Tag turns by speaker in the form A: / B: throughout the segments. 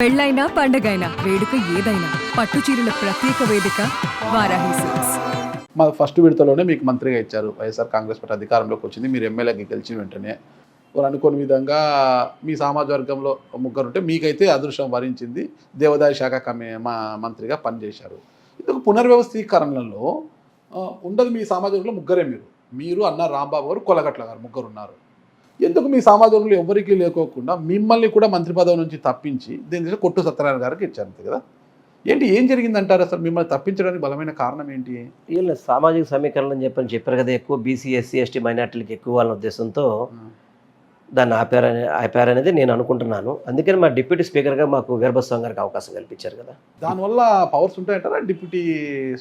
A: పెళ్ళైనా పండగైనా వేడుక ఏదైనా పట్టు చీరల ప్రత్యేక వేదిక వారాహి సిల్క్స్.
B: మా ఫస్ట్ విడతలోనే మీకు మంత్రిగా ఇచ్చారు. వైఎస్ఆర్ కాంగ్రెస్ పార్టీ అధికారంలోకి వచ్చింది. మీరు ఎమ్మెల్యేకి గెలిచిన వెంటనే వారు అనుకోని విధంగా మీ సామాజిక వర్గంలో ముగ్గురుంటే మీకైతే అదృష్టం వరించింది. దేవాదాయ శాఖ మంత్రిగా పనిచేశారు. ఇది పునర్వ్యవస్థీకరణలో ఉండదు. మీ సామాజికంలో ముగ్గురే మీరు అన్న రాంబాబు గారు, కొలగట్ల గారు ముగ్గురు ఉన్నారు. ఎందుకు మీ సమాజంలో ఎవరికి లేకోకుండా మిమ్మల్ని కూడా మంత్రి పదవి నుంచి తప్పించి దీని కొట్టు సత్యనారాయణ గారికి ఇచ్చారు కదా? ఏం జరిగిందంటారు అసలు? మిమ్మల్ని తప్పించడానికి బలమైన కారణం ఏంటి?
C: వీళ్ళు సామాజిక సమీకరణ అని చెప్పారు కదా, ఎక్కువ బీసీ ఎస్సీ ఎస్టీ మైనార్టీలకు ఎక్కువ వాళ్ళ ఉద్దేశంతో దాన్ని ఆపారనేది నేను అనుకుంటున్నాను. అందుకని మా డిప్యూటీ స్పీకర్గా మాకు వీరభద్రస్వామి గారికి అవకాశం కల్పించారు కదా.
B: దానివల్ల పవర్స్ ఉంటాయంటారా డిప్యూటీ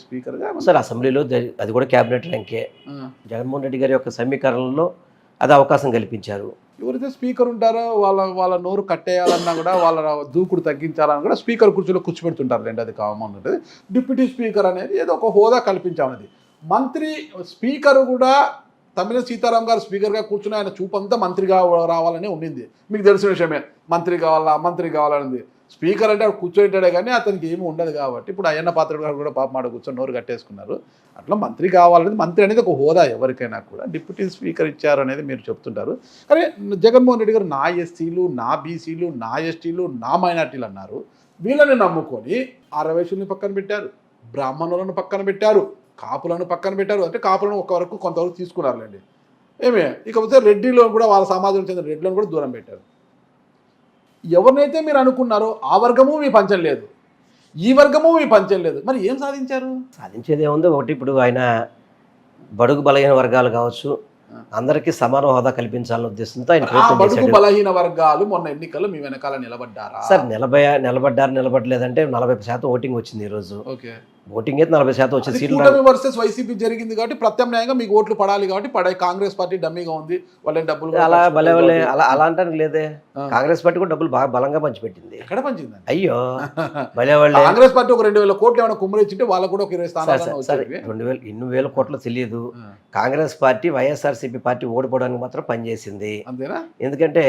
B: స్పీకర్గా?
C: సార్ అసెంబ్లీలో అది కూడా క్యాబినెట్ ర్యాంకే. జగన్మోహన్ రెడ్డి గారి యొక్క సమీకరణలో అది అవకాశం కల్పించారు.
B: ఎవరైతే స్పీకర్ ఉంటారో వాళ్ళ నోరు కట్టేయాలన్నా కూడా, వాళ్ళ దూకుడు తగ్గించాలన్నా కూడా స్పీకర్ కుర్చీలో కూర్చోబెడుతుంటారు. రెండు అది కామన్ ఉంటుంది. డిప్యూటీ స్పీకర్ అనేది ఏదో ఒక హోదా కల్పించామనేది. మంత్రి స్పీకర్ కూడా తమ్మిన సీతారాం గారు స్పీకర్గా కూర్చుని ఆయన చూపంతా మంత్రిగా రావాలని ఉండింది. మీకు తెలిసిన విషయమే. మంత్రి కావాలనేది. స్పీకర్ అంటే కూర్చోంటాడే కానీ అతనికి ఏమి ఉండదు. కాబట్టి ఇప్పుడు అయ్యన్న పాత్రుడు గారు కూడా పాప మాట కూర్చొని నోరు కట్టేసుకున్నారు. అట్లా మంత్రి కావాలనేది, మంత్రి అనేది ఒక హోదా ఎవరికైనా కూడా. డిప్యూటీ స్పీకర్ ఇచ్చారు అనేది మీరు చెప్తుంటారు. కానీ జగన్మోహన్ రెడ్డి గారు నా ఎస్సీలు, నా బీసీలు, నా ఎస్టీలు, నా మైనార్టీలు అన్నారు. వీళ్ళని నమ్ముకొని ఆర్యవైశ్యుల్ని పక్కన పెట్టారు, బ్రాహ్మణులను పక్కన పెట్టారు, కాపులను పక్కన పెట్టారు. అంటే కాపులను కొంతవరకు తీసుకున్నారులేండి. ఇకపోతే రెడ్డిలో కూడా వాళ్ళ సమాజంలో చెందిన రెడ్డిలను కూడా దూరం పెట్టారు. ఎవరినైతే మీరు అనుకున్నారో ఆ వర్గము మీ పంచం లేదు, ఈ వర్గము మీ పంచం లేదు. మరి ఏం సాధించారు?
C: సాధించేది ఏముంది? ఒకటి, ఇప్పుడు ఆయన బడుగు బలహీన వర్గాలు కావచ్చు, అందరికీ సమాన హోదా కల్పించాలనే ఉద్దేశంతో ఆయన
B: బడుగు బలహీన వర్గాలు మొన్న ఎన్నికల్లో మీ వెనకాల నిలబడ్డారా?
C: సార్ నిలబడలేదంటే 40% ఓటింగ్ వచ్చింది ఈరోజు. ఓటింగ్ అయితే 40% వచ్చింది.
B: కూటమి వర్సెస్ వైసీపీ జరిగింది కాబట్టి ప్రత్యామ్నాయంగా మీకు ఓట్లు పడాలి కాబట్టి కాంగ్రెస్ పార్టీ డమ్మీగా ఉంది. వాళ్ళ డబ్బులు
C: అలా అలా అంటానికి లేదే. కాంగ్రెస్ పార్టీ కూడా డబ్బులు బాగా బలంగా పంచిపెట్టింది.
B: ఎక్కడ పంచింది?
C: అయ్యో భలేవాళ్ళే.
B: కాంగ్రెస్ పార్టీ ఒక 2,000 కోట్లు ఏమైనా కుమ్మరించింటే వాళ్ళకు కూడా ఒక 20 స్థానాలు.
C: 2,000 ఇన్ని వేల కోట్లు తెలియదు. కాంగ్రెస్ పార్టీ వైఎస్ఆర్సీపీ పార్టీ ఓడిపోవడానికి మాత్రం పనిచేసింది.
B: అంతేనా?
C: ఎందుకంటే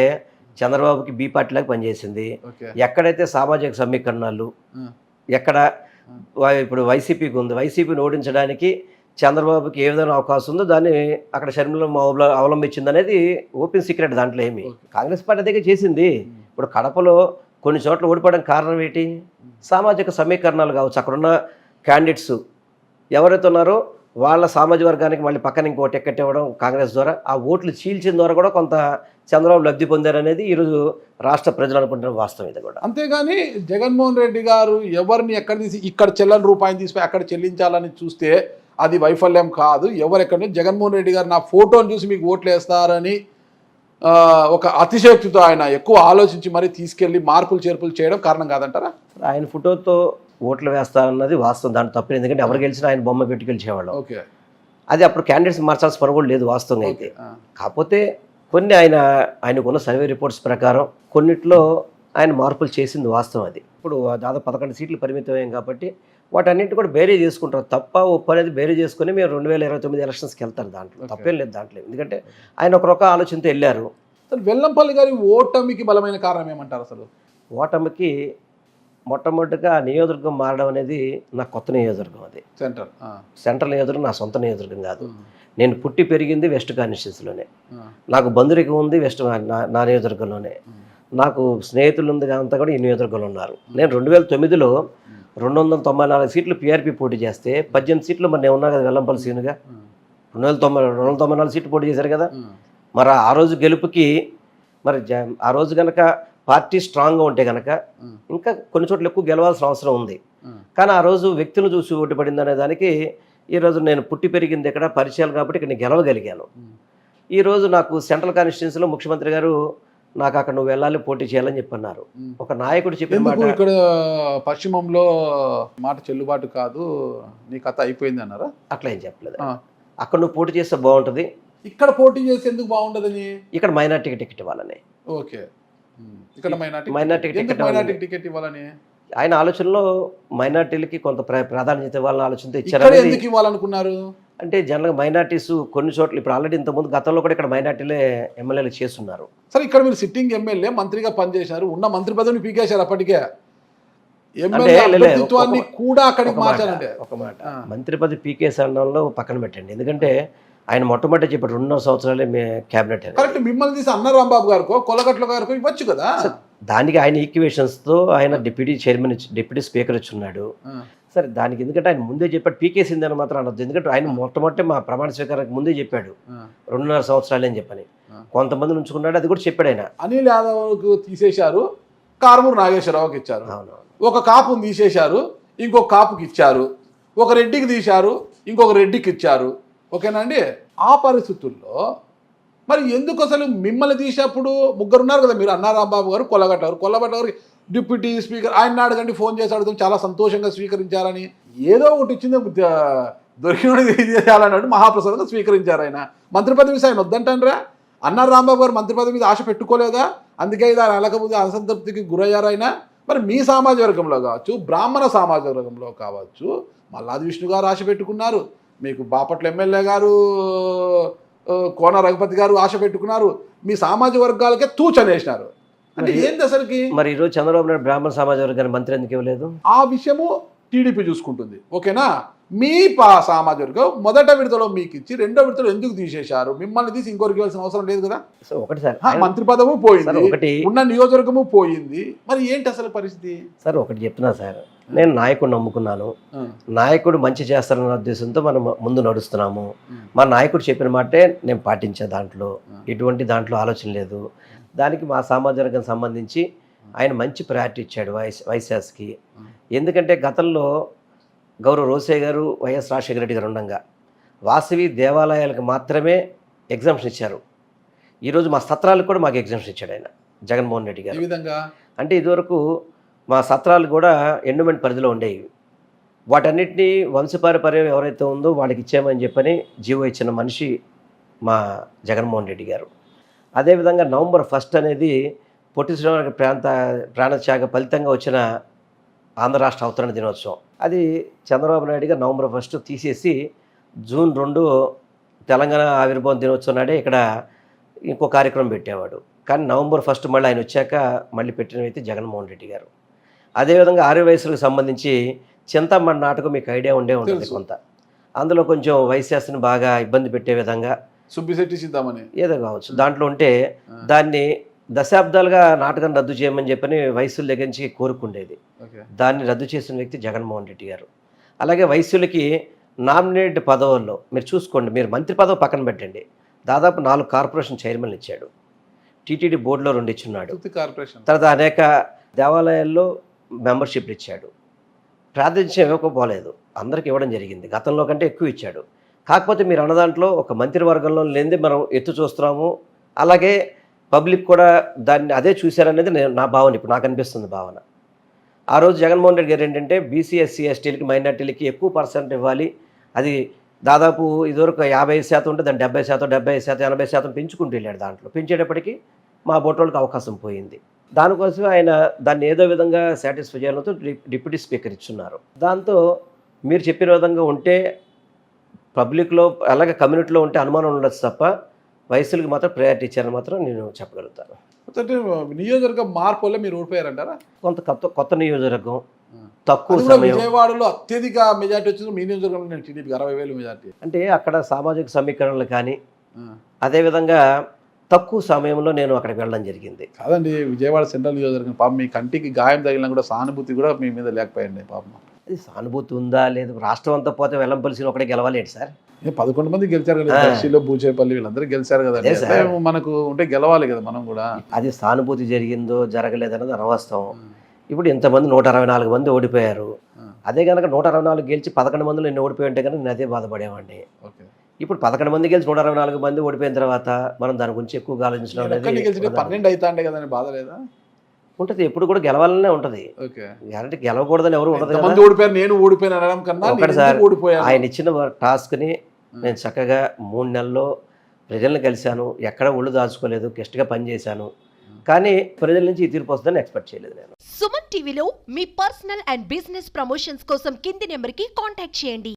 C: చంద్రబాబుకి బి పార్టీలాగా పనిచేసింది. ఎక్కడైతే సామాజిక సమీకరణాలు, ఎక్కడ ఇప్పుడు వైసీపీకి ఉంది, వైసీపీని ఓడించడానికి చంద్రబాబుకి ఏ విధంగా అవకాశం ఉందో దాన్ని అక్కడ షర్మిల అవలంబించింది అనేది ఓపెన్ సీక్రెట్. దాంట్లో ఏమి కాంగ్రెస్ పార్టీ దగ్గర చేసింది. ఇప్పుడు కడపలో కొన్ని చోట్ల ఓడిపోవడానికి కారణం ఏంటి? సామాజిక సమీకరణాలు కావచ్చు. అక్కడున్న క్యాండిడేట్స్ ఎవరైతే ఉన్నారో వాళ్ళ సామాజిక వర్గానికి మళ్ళీ పక్కన ఇంకో టికెట్ ఇవ్వడం కాంగ్రెస్ ద్వారా, ఆ ఓట్లు చీల్చిన ద్వారా కూడా కొంత చంద్రబాబు లబ్ధి పొందారనేది ఈరోజు రాష్ట్ర ప్రజలు అనుకుంటున్న వాస్తవం ఇది కూడా.
B: అంతేగాని జగన్మోహన్ రెడ్డి గారు ఎవరిని ఎక్కడ తీసి ఇక్కడ చెల్లని రూపాయిని తీసిపోయి అక్కడ చెల్లించాలని చూస్తే అది వైఫల్యం కాదు. ఎవరెక్కడ జగన్మోహన్ రెడ్డి గారు నా ఫోటోని చూసి మీకు ఓట్లు వేస్తారని ఒక అతిశయోక్తితో ఆయన ఎక్కువ ఆలోచించి మరీ తీసుకెళ్లి మార్పులు చేర్పులు చేయడం కారణం కాదంటారా?
C: ఆయన ఫోటోతో ఓట్లు వేస్తారన్నది వాస్తవం, దాంట్లో తప్పదు. ఎందుకంటే ఎవరు గెలిచినా ఆయన బొమ్మ పెట్టి గెలిచేవాళ్ళం. అది అప్పుడు క్యాండిడేట్స్ మార్చాల్సిన పని కూడా లేదు వాస్తవంగా అయితే. కాకపోతే కొన్ని ఆయనకున్న సర్వే రిపోర్ట్స్ ప్రకారం కొన్నిట్లో ఆయన మార్పులు చేసింది వాస్తవం. అది ఇప్పుడు దాదాపు 11 సీట్లు పరిమితమయ్యాం కాబట్టి వాటన్నింటి కూడా బేరీ చేసుకుంటారు. తప్ప ఒప్పు అనేది బేరీ చేసుకుని మీరు 2029 ఎలక్షన్స్కి వెళ్తారు. దాంట్లో తప్పేం లేదు దాంట్లో. ఎందుకంటే ఆయన ఒక ఆలోచనతో వెళ్ళారు.
B: వెల్లంపల్లి గారి ఓటమికి బలమైన కారణం ఏమంటారు అసలు?
C: ఓటమికి మొట్టమొదటిగా నియోజకవర్గం మారడం అనేది నా కొత్త నియోజకవర్గం. అది సెంట్రల్ నియోజకవర్గం, నా సొంత నియోజకవర్గం కాదు. నేను పుట్టి పెరిగింది వెస్ట్ కాన్స్టిట్యూన్సీలోనే. నాకు బంధురికం ఉంది వెస్ట్ నా నియోజకవర్గంలోనే. నాకు స్నేహితులు ఉంది అంతా కూడా ఈ నియోజకవర్గంలో ఉన్నారు. నేను 2009లో 294 సీట్లు పీఆర్పీ పోటీ చేస్తే 18 సీట్లు మరి నేను ఉన్నా కదా వెల్లంపల్లి సీనుగా. 294 సీట్లు పోటీ చేశారు కదా. మరి ఆ రోజు గెలుపుకి మరి ఆ రోజు కనుక పార్టీ స్ట్రాంగ్గా ఉంటే కనుక ఇంకా కొన్ని చోట్ల ఎక్కువ గెలవాల్సిన అవసరం ఉంది. కానీ ఆ రోజు వ్యక్తులు చూసి ఓటు పడింది అనే దానికి ఈరోజు నేను పుట్టి పెరిగింది ఇక్కడ పరిచయాలు కాబట్టి ఇక్కడ నేను గెలవగలిగాను. ఈరోజు నాకు సెంట్రల్ కాన్స్టిట్యున్సీలో ముఖ్యమంత్రి గారు నాకు అక్కడ నువ్వు వెళ్ళాలి, పోటీ చేయాలని చెప్పన్నారు. ఒక నాయకుడు చెప్పిన మాట,
B: ఇక్కడ పశ్చిమంలో మాట చెల్లుబాటు కాదు, నీ కథ అయిపోయింది అన్నారా?
C: అట్లా ఏం చెప్పలేదు. అక్కడ నువ్వు పోటీ చేస్తే బాగుంటుంది,
B: ఇక్కడ పోటీ చేస్తే ఎందుకు బాగుంటుందని,
C: ఇక్కడ మైనార్టీకి టికెట్ ఇవ్వాలని.
B: ఓకే, ఇక్కడ
C: మైనార్టీ టికెట్
B: ఇవ్వాలని
C: ఆయన ఆలోచనలో మైనార్టీలకి కొంత ప్రాధాన్యత ఇవ్వాలని ఆలోచనతో ఇచ్చారు.
B: ఎందుకు ఇవ్వాలనుకున్నారు?
C: అంటే జనరల్గా మైనార్టీస్ కొన్ని చోట్ల ఇప్పుడు ఆల్రెడీ ఇంతకుముందు గతంలో కూడా ఇక్కడ మైనార్టీలే ఎమ్మెల్యేలు చేస్తున్నారు.
B: సరే, ఇక్కడ మీరు సిట్టింగ్ ఎమ్మెల్యే మంత్రిగా పనిచేశారు, ఉన్న మంత్రి పదవిని పీకేశారు, అప్పటికే ఎమ్మెల్యే అభ్యర్థిత్వాన్ని కూడా అక్కడికి మార్చారంటే.
C: ఒక మాట మంత్రి పదవి పీకేస్ అనడంలో పక్కన పెట్టండి, ఎందుకంటే ఆయన మొట్టమొదటి చెప్పాడు 2.5 సంవత్సరాలే క్యాబినెట్ అని.
B: కరెక్ట్, మిమ్మల్ని తీసి అన్న రాంబాబు గారికో కొలగట్ల గారికో ఇవ్వచ్చు కదా.
C: దానికి ఆయన ఈక్వేషన్స్తో ఆయన డిప్యూటీ చైర్మన్ డిప్యూటీ స్పీకర్ ఇచ్చి ఉన్నాడు. సరే, దానికి ఎందుకంటే ఆయన ముందే చెప్పాడు పీకేసింది అని మాత్రం అనొద్దు, ఎందుకంటే ఆయన మొట్టమొదటి మా ప్రమాణ స్వీకారానికి ముందే చెప్పాడు 2.5 సంవత్సరాలు అని చెప్పని. కొంతమంది ఉంచుకున్నాడు, అది కూడా చెప్పాడు ఆయన.
B: అనిల్ యాదవ్కు తీసేశారు, కారుమూరు నాగేశ్వరరావుకి ఇచ్చారు. ఒక కాపుని తీసేశారు, ఇంకొక కాపుకి ఇచ్చారు. ఒక రెడ్డికి తీశారు, ఇంకొక రెడ్డికి ఇచ్చారు. ఓకేనా అండి? ఆ పరిస్థితుల్లో మరి ఎందుకు అసలు మిమ్మల్ని తీసేప్పుడు ముగ్గురు ఉన్నారు కదా, మీరు అన్నా రాంబాబు గారు, కొల్లగట్ల గారు డిప్యూటీ స్పీకర్, ఆయన అడగండి, ఫోన్ చేసి అడుగుతాం, చాలా సంతోషంగా స్వీకరించారని. ఏదో ఒకటి ఇచ్చింది దొరికిన చేయాలన్నట్టు మహాప్రసాదంగా స్వీకరించారు. ఆయన మంత్రి పదవి ఆయన వద్దంటారా? అన్నా రాంబాబు గారు మంత్రి పదవి మీద ఆశ పెట్టుకోలేదా? అందుకే దాని అలకపోతే అసంతృప్తికి గురయ్యారు ఆయన. మరి మీ సామాజిక వర్గంలో కావచ్చు, బ్రాహ్మణ సామాజిక వర్గంలో కావచ్చు, మల్లాది విష్ణు గారు ఆశ పెట్టుకున్నారు, మీకు బాపట్ల ఎమ్మెల్యే గారు కోన రఘుపతి గారు ఆశ పెట్టుకున్నారు, మీ సామాజిక వర్గాలకే తూచనేసినారు. అంటే ఏంది అసలుకి?
C: మరి ఈరోజు చంద్రబాబు నాయుడు బ్రాహ్మణ సామాజిక వర్గాన్ని మంత్రి ఎందుకు ఇవ్వలేదు?
B: ఆ విషయము టీడీపీ చూసుకుంటుంది. ఓకేనా? మీ సామాజిక వర్గం మొదట విడతలో మీకు ఇచ్చి రెండో విడతలో ఎందుకు తీసేశారు? మిమ్మల్ని తీసి ఇంకొకరికి ఇవ్వాల్సిన అవసరం లేదు కదా.
C: ఒకటి సార్,
B: మంత్రి పదవి పోయింది, ఒకటి ఉన్న నియోజకవర్గము పోయింది, మరి ఏంటి అసలు పరిస్థితి?
C: సార్ ఒకటి చెప్తున్నా సార్, నేను నాయకుడిని నమ్ముకున్నాను, నాయకుడు మంచి చేస్తారన్న ఉద్దేశంతో మనం ముందు నడుస్తున్నాము. మా నాయకుడు చెప్పిన మాటే నేను పాటించే, దాంట్లో ఎటువంటి ఆలోచన లేదు. దానికి మా సామాజిక వర్గం సంబంధించి ఆయన మంచి ప్రయారిటీ ఇచ్చాడు వైఎస్ఆర్కి. ఎందుకంటే గతంలో గౌరవ రోసయ్య గారు, వైఎస్ రాజశేఖర రెడ్డి గారు ఉండగా వాసవి దేవాలయాలకు మాత్రమే ఎగ్జామ్షన్ ఇచ్చారు. ఈరోజు మా సత్రాలకు కూడా మాకు ఎగ్జామ్షన్ ఇచ్చాడు ఆయన, జగన్మోహన్ రెడ్డి గారు.
B: ఈ విధంగా
C: అంటే ఇదివరకు మా సత్రాలు కూడా ఎండోమెంట్ పరిధిలో ఉండేవి, వాటన్నిటినీ వంశపారపర్యం ఎవరైతే ఉందో వాళ్ళకి ఇచ్చామని చెప్పని జీవో ఇచ్చిన మనిషి మా జగన్మోహన్ రెడ్డి గారు. అదేవిధంగా November 1 అనేది పొట్టి శ్రీరాములు ప్రాణత్యాగ ఫలితంగా వచ్చిన ఆంధ్ర రాష్ట్ర అవతరణ దినోత్సవం. అది చంద్రబాబు నాయుడు గారు November 1 తీసేసి June 2 తెలంగాణ ఆవిర్భావం దినోత్సవం నాడే ఇక్కడ ఇంకో కార్యక్రమం పెట్టేవాడు. కానీ November 1 మళ్ళీ ఆయన వచ్చాక మళ్ళీ పెట్టిన వ్యక్తి జగన్మోహన్ రెడ్డి గారు. అదేవిధంగా ఆర్యవయసులకు సంబంధించి చింతమణి నాటకం మీకు ఐడియా ఉంటుంది కొంత. అందులో కొంచెం వైశ్యాస్ని బాగా ఇబ్బంది పెట్టే విధంగా
B: సుబ్బిశెట్టి చింతామణి
C: ఏదో కావచ్చు దాంట్లో ఉంటే, దాన్ని దశాబ్దాలుగా నాటకం రద్దు చేయమని చెప్పని వైశ్యుల దగ్గర నుంచి కోరుకుండేది. దాన్ని రద్దు చేసిన వ్యక్తి జగన్మోహన్ రెడ్డి గారు. అలాగే వైశ్యులకి నామినేటెడ్ పదవుల్లో మీరు చూసుకోండి, మీరు మంత్రి పదవి పక్కన పెట్టండి, దాదాపు 4 కార్పొరేషన్ చైర్మన్లు ఇచ్చాడు, టీటీడీ బోర్డులో 2 ఇచ్చున్నాడు, తర్వాత అనేక దేవాలయాల్లో మెంబర్షిప్లు ఇచ్చాడు. ప్రాతినిధ్యం ఇవ్వకపోలేదు, అందరికి ఇవ్వడం జరిగింది, గతంలో కంటే ఎక్కువ ఇచ్చాడు. కాకపోతే మీరు అన్న దాంట్లో ఒక మంత్రివర్గంలో లేనిది మనం ఎత్తు చూస్తున్నాము. అలాగే పబ్లిక్ కూడా దాన్ని అదే చూశారనేది నా భావన, ఇప్పుడు నాకు అనిపిస్తుంది భావన. ఆ రోజు జగన్మోహన్ రెడ్డి గారు ఏంటంటే బీసీ ఎస్సీ ఎస్టీలకి మైనార్టీలకి ఎక్కువ % ఇవ్వాలి, అది దాదాపు ఇదివరకు 50% ఉంటే దాన్ని 70%, 75%, 80% పెంచుకుంటూ వెళ్ళాడు. దాంట్లో పెంచేటప్పటికి మా బోటోళ్ళకి అవకాశం పోయింది. దానికోసం ఆయన దాన్ని ఏదో విధంగా సాటిస్ఫై చేయాలతో డిప్యూటీ స్పీకర్ ఇచ్చున్నారు. దాంతో మీరు చెప్పిన విధంగా ఉంటే పబ్లిక్లో అలాగే కమ్యూనిటీలో ఉంటే అనుమానం ఉండొచ్చు తప్ప వయసులకు మాత్రం ప్రయారిటీ ఇచ్చారని మాత్రం నేను చెప్పగలుగుతాను.
B: నియోజకవర్గం మార్పు వల్ల మీరు ఓడిపోయారంటారా?
C: కొత్త నియోజకవర్గం, తక్కువ సమయం.
B: విజయవాడలో అత్యధిక మెజార్టీ వచ్చింది మీ నియోజకవర్గంలో, నేను టీడీపీకి 60,000 మెజార్టీ.
C: అంటే అక్కడ సామాజిక సమీకరణలు కానీ అదేవిధంగా తక్కువ సమయంలో నేను అక్కడికి వెళ్ళడం జరిగింది.
B: కాదండి, విజయవాడ సెంట్రల్ నియోజకవర్గం పాపం మీ కంటికి గాయం తగిలినా కూడా సానుభూతి కూడా మీ మీద లేకపోయింది పాపం.
C: అది సానుభూతి ఉందా లేదు, రాష్ట్రం అంతా పోతే వెల్లంపల్లిని ఒకటే గెలవాలేంటి సార్?
B: 11 మంది గెలిచారు కదా, దర్శిలో బూచేపల్లి వీళ్ళందరూ గెలిచారు కదా, మనకు ఉంటే గెలవాలి కదా మనం కూడా.
C: అది సానుభూతి జరిగిందో జరగలేదన్నది అనవాస్తవం. ఇప్పుడు ఇంతమంది 164 మంది ఓడిపోయారు. అదే కనుక 164 గెలిచి 11 మందిలో నేను ఓడిపోయి ఉంటే కనుక నేను అదే బాధపడేవాడిని. ఇప్పుడు 11 మంది గెలిచి 164 మంది ఓడిపోయిన తర్వాత మనం దాని గురించి ఎక్కువగా ఆలోచించడం అనేది
B: 12 అవుతాండే కదా, బాధ లేదా?
C: ఉంటుంది, ఎప్పుడు కూడా గెలవాలనే ఉంటుంది. గ్యారంటీ గెలవకూడదని ఎవరు ఉండదు.
B: ఓడిపోయారు, నేను ఓడిపోయిన అనడం కన్నా
C: ఒకటిసారి ఆయన ఇచ్చిన టాస్క్ని నేను చక్కగా 3 నెలల్లో ప్రజలను కలిశాను, ఎక్కడ ఒళ్ళు దాచుకోలేదు, గెస్ట్గా పనిచేశాను. కానీ ప్రజల నుంచి ఈ తీర్పు వస్తుందని ఎక్స్పెక్ట్ చేయలేదు నేను.
D: సుమన్ టీవీలో మీ పర్సనల్ అండ్ బిజినెస్ ప్రమోషన్స్ కోసం కింది నెంబర్కి కాంటాక్ట్ చేయండి.